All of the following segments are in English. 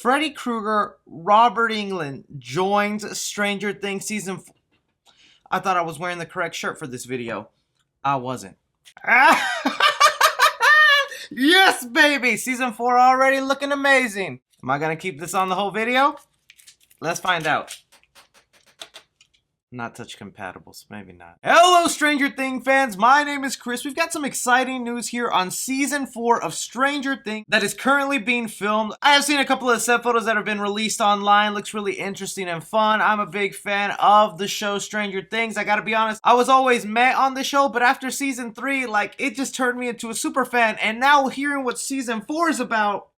Freddy Krueger, Robert Englund joins Stranger Things season 4. I thought I was wearing the correct shirt for this video. I wasn't. Yes, baby! Season 4 already looking amazing. Am I gonna keep this on the whole video? Let's find out. Not touch compatible, so maybe not. Hello, Stranger Things fans. My name is Chris. We've got some exciting news here on season 4 of Stranger Things that is currently being filmed. I have seen a couple of set photos that have been released online. Looks really interesting and fun. I'm a big fan of the show Stranger Things. I gotta be honest, I was always meh on the show, but after season 3, like, it just turned me into a super fan. And now hearing what season 4 is about,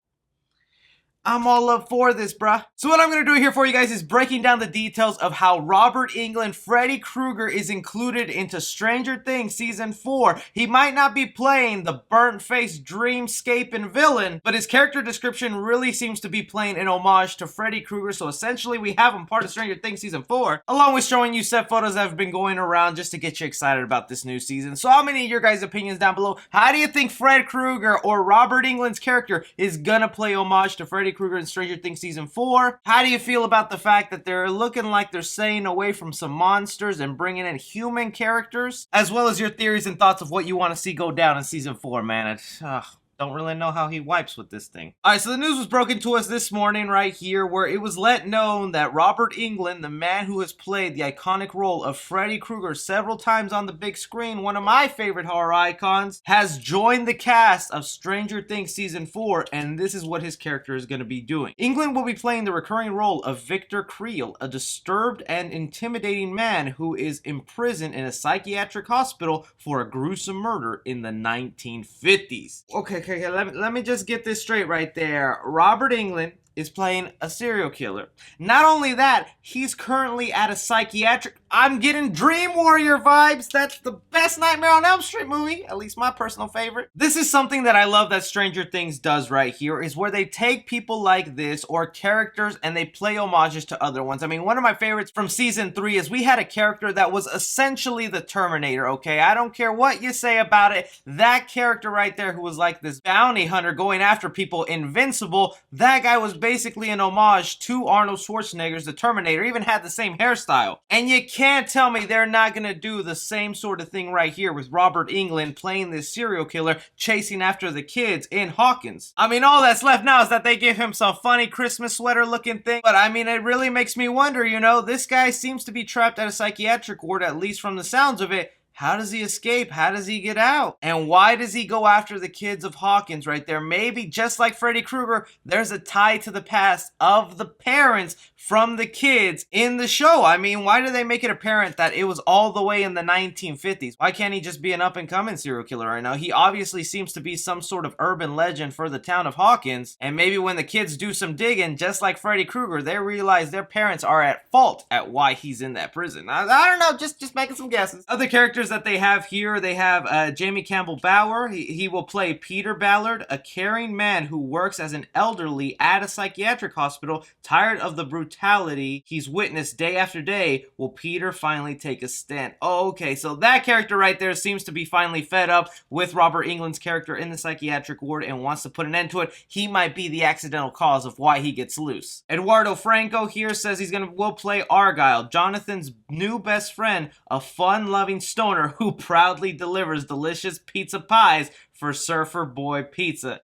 I'm all up for this, bruh. So what I'm gonna do here for you guys is breaking down the details of how Robert Englund, Freddy Krueger, is included into Stranger Things Season 4. He might not be playing the burnt-faced dreamscaping villain, but his character description really seems to be playing an homage to Freddy Krueger, so essentially we have him part of Stranger Things Season 4, along with showing you set photos that have been going around just to get you excited about this new season. So how many of your guys' opinions down below? How do you think Fred Krueger or Robert Englund's character is gonna play homage to Freddy Krueger in Stranger Things Season 4? How do you feel about the fact that they're looking like they're staying away from some monsters and bringing in human characters? As well as your theories and thoughts of what you want to see go down in Season 4, man. Don't really know how he wipes with this thing. Alright, so the news was broken to us this morning right here, where it was let known that Robert Englund, the man who has played the iconic role of Freddy Krueger several times on the big screen, one of my favorite horror icons, has joined the cast of Stranger Things Season 4, and this is what his character is going to be doing. Englund will be playing the recurring role of Victor Creel, a disturbed and intimidating man who is imprisoned in a psychiatric hospital for a gruesome murder in the 1950s. Okay, let me just get this straight right there. Robert Englund is playing a serial killer. Not only that, he's currently at a psychiatric... I'm getting Dream Warrior vibes. That's the best Nightmare on Elm Street movie, at least my personal favorite. This is something that I love that Stranger Things does right here, is where they take people like this or characters and they play homages to other ones. I mean, one of my favorites from season 3 is we had a character that was essentially the Terminator, okay? I don't care what you say about it. That character right there who was like this bounty hunter going after people invincible, that guy was basically an homage to Arnold Schwarzenegger's The Terminator, even had the same hairstyle. And you can't tell me they're not gonna do the same sort of thing right here with Robert Englund playing this serial killer chasing after the kids in Hawkins. I mean, all that's left now is that they give him some funny Christmas sweater looking thing, but I mean, it really makes me wonder, you know, this guy seems to be trapped at a psychiatric ward, at least from the sounds of it. How does he escape? How does he get out? And why does he go after the kids of Hawkins right there? Maybe just like Freddy Krueger, there's a tie to the past of the parents from the kids in the show. I mean, why do they make it apparent that it was all the way in the 1950s? Why can't he just be an up-and-coming serial killer right now? He obviously seems to be some sort of urban legend for the town of Hawkins. And maybe when the kids do some digging, just like Freddy Krueger, they realize their parents are at fault at why he's in that prison. I don't know, just making some guesses. Other characters that they have here, they have Jamie Campbell Bower. He will play Peter Ballard, a caring man who works as an elderly at a psychiatric hospital, tired of the brutality he's witnessed day after day. Will Peter finally take a stand? Oh, okay, so that character right there seems to be finally fed up with Robert Englund's character in the psychiatric ward and wants to put an end to it. He might be the accidental cause of why he gets loose. Eduardo Franco here says will play Argyle, Jonathan's new best friend, a fun-loving stoner who proudly delivers delicious pizza pies for Surfer Boy Pizza.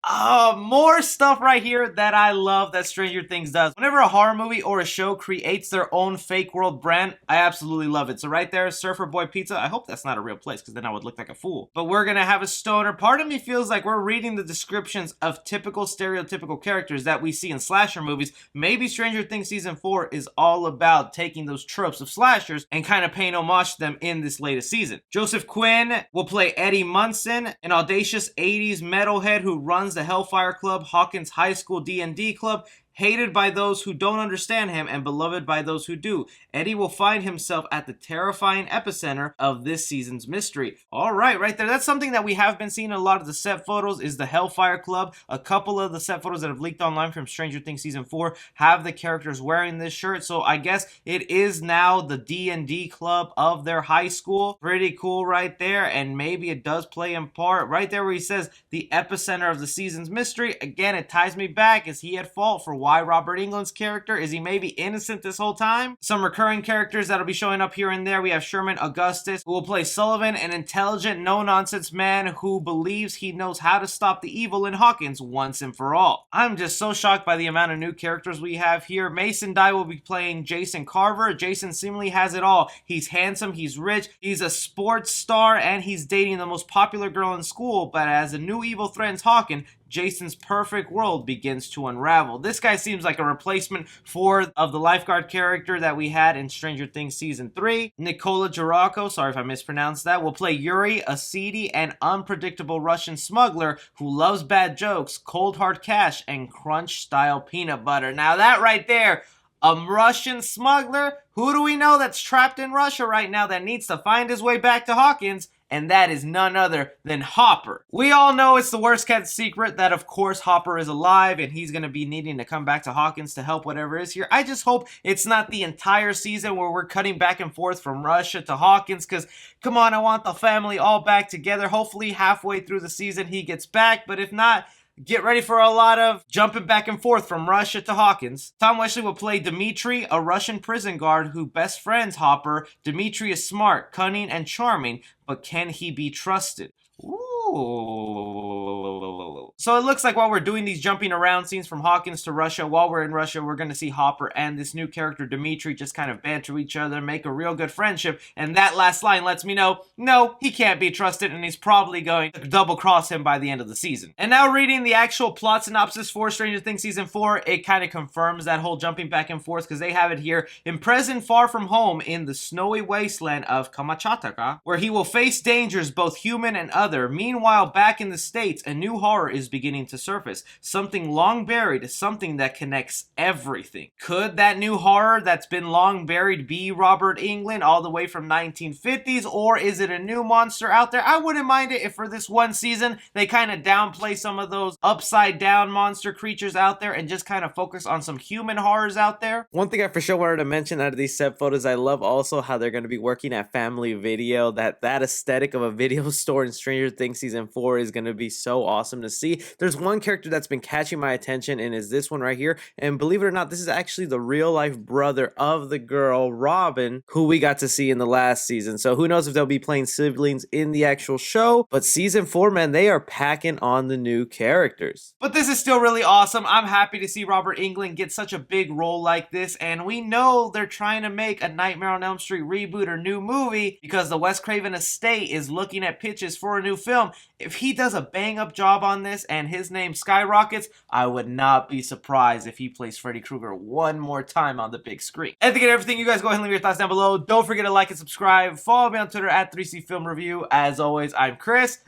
More stuff right here that I love that Stranger Things does. Whenever a horror movie or a show creates their own fake world brand, I absolutely love it. So right there, Surfer Boy Pizza. I hope that's not a real place because then I would look like a fool. But we're gonna have a stoner. Part of me feels like we're reading the descriptions of typical stereotypical characters that we see in slasher movies. Maybe Stranger Things Season 4 is all about taking those tropes of slashers and kind of paying homage to them in this latest season. Joseph Quinn will play Eddie Munson, an audacious 80s metalhead who runs the Hellfire Club, Hawkins High School D&D club. Hated by those who don't understand him and beloved by those who do, Eddie will find himself at the terrifying epicenter of this season's mystery. All right, right there. That's something that we have been seeing in a lot of the set photos is the Hellfire Club. A couple of the set photos that have leaked online from Stranger Things Season 4 have the characters wearing this shirt. So I guess it is now the D&D club of their high school. Pretty cool right there. And maybe it does play in part right there where he says the epicenter of the season's mystery. Again, it ties me back. Is he at fault for why Robert Englund's character, is he maybe innocent this whole time? Some recurring characters that'll be showing up here and there. We have Sherman Augustus, who will play Sullivan, an intelligent, no-nonsense man who believes he knows how to stop the evil in Hawkins once and for all. I'm just so shocked by the amount of new characters we have here. Mason Dye will be playing Jason Carver. Jason seemingly has it all. He's handsome, he's rich, he's a sports star, and he's dating the most popular girl in school, but as a new evil threatens Hawkins, Jason's perfect world begins to unravel. This guy seems like a replacement for the lifeguard character that we had in Stranger Things Season 3. Nikola Jarako, sorry if I mispronounced that, will play Yuri, a seedy and unpredictable Russian smuggler who loves bad jokes, cold hard cash, and crunch-style peanut butter. Now that right there, a Russian smuggler? Who do we know that's trapped in Russia right now that needs to find his way back to Hawkins? And that is none other than Hopper. We all know it's the worst kept secret that, of course, Hopper is alive and he's going to be needing to come back to Hawkins to help whatever is here. I just hope it's not the entire season where we're cutting back and forth from Russia to Hawkins, because, come on, I want the family all back together. Hopefully halfway through the season he gets back, but if not, get ready for a lot of jumping back and forth from Russia to Hawkins. Tom Wesley will play Dmitri, a Russian prison guard who best friends Hopper. Dmitri is smart, cunning, and charming, but can he be trusted? Ooh. So it looks like while we're doing these jumping around scenes from Hawkins to Russia, while we're in Russia, we're going to see Hopper and this new character Dmitri just kind of banter each other, make a real good friendship, and that last line lets me know, no, he can't be trusted, and he's probably going to double cross him by the end of the season. And now reading the actual plot synopsis for Stranger Things Season 4, it kind of confirms that whole jumping back and forth, because they have it here: imprisoned far from home in the snowy wasteland of Kamchatka, where he will face dangers both human and other. Meanwhile, back in the States, a new horror is beginning to surface. Something long buried, something that connects everything. Could that new horror that's been long buried be Robert Englund all the way from 1950s, or is it a new monster out there? I wouldn't mind it if for this one season they kind of downplay some of those upside down monster creatures out there and just kind of focus on some human horrors out there. One thing I for sure wanted to mention out of these set photos, I love also how they're going to be working at Family Video. That aesthetic of a video store in Stranger Things Season 4 is going to be so awesome to see. There's one character that's been catching my attention, and is this one right here. And believe it or not, this is actually the real life brother of the girl, Robin, who we got to see in the last season. So who knows if they'll be playing siblings in the actual show. But Season 4, man, they are packing on the new characters. But this is still really awesome. I'm happy to see Robert Englund get such a big role like this. And we know they're trying to make a Nightmare on Elm Street reboot or new movie because the Wes Craven estate is looking at pitches for a new film. If he does a bang-up job on this and his name skyrockets, I would not be surprised if he plays Freddy Krueger one more time on the big screen. And to get everything, you guys go ahead and leave your thoughts down below. Don't forget to like and subscribe. Follow me on Twitter at 3C Film Review. As always, I'm Chris.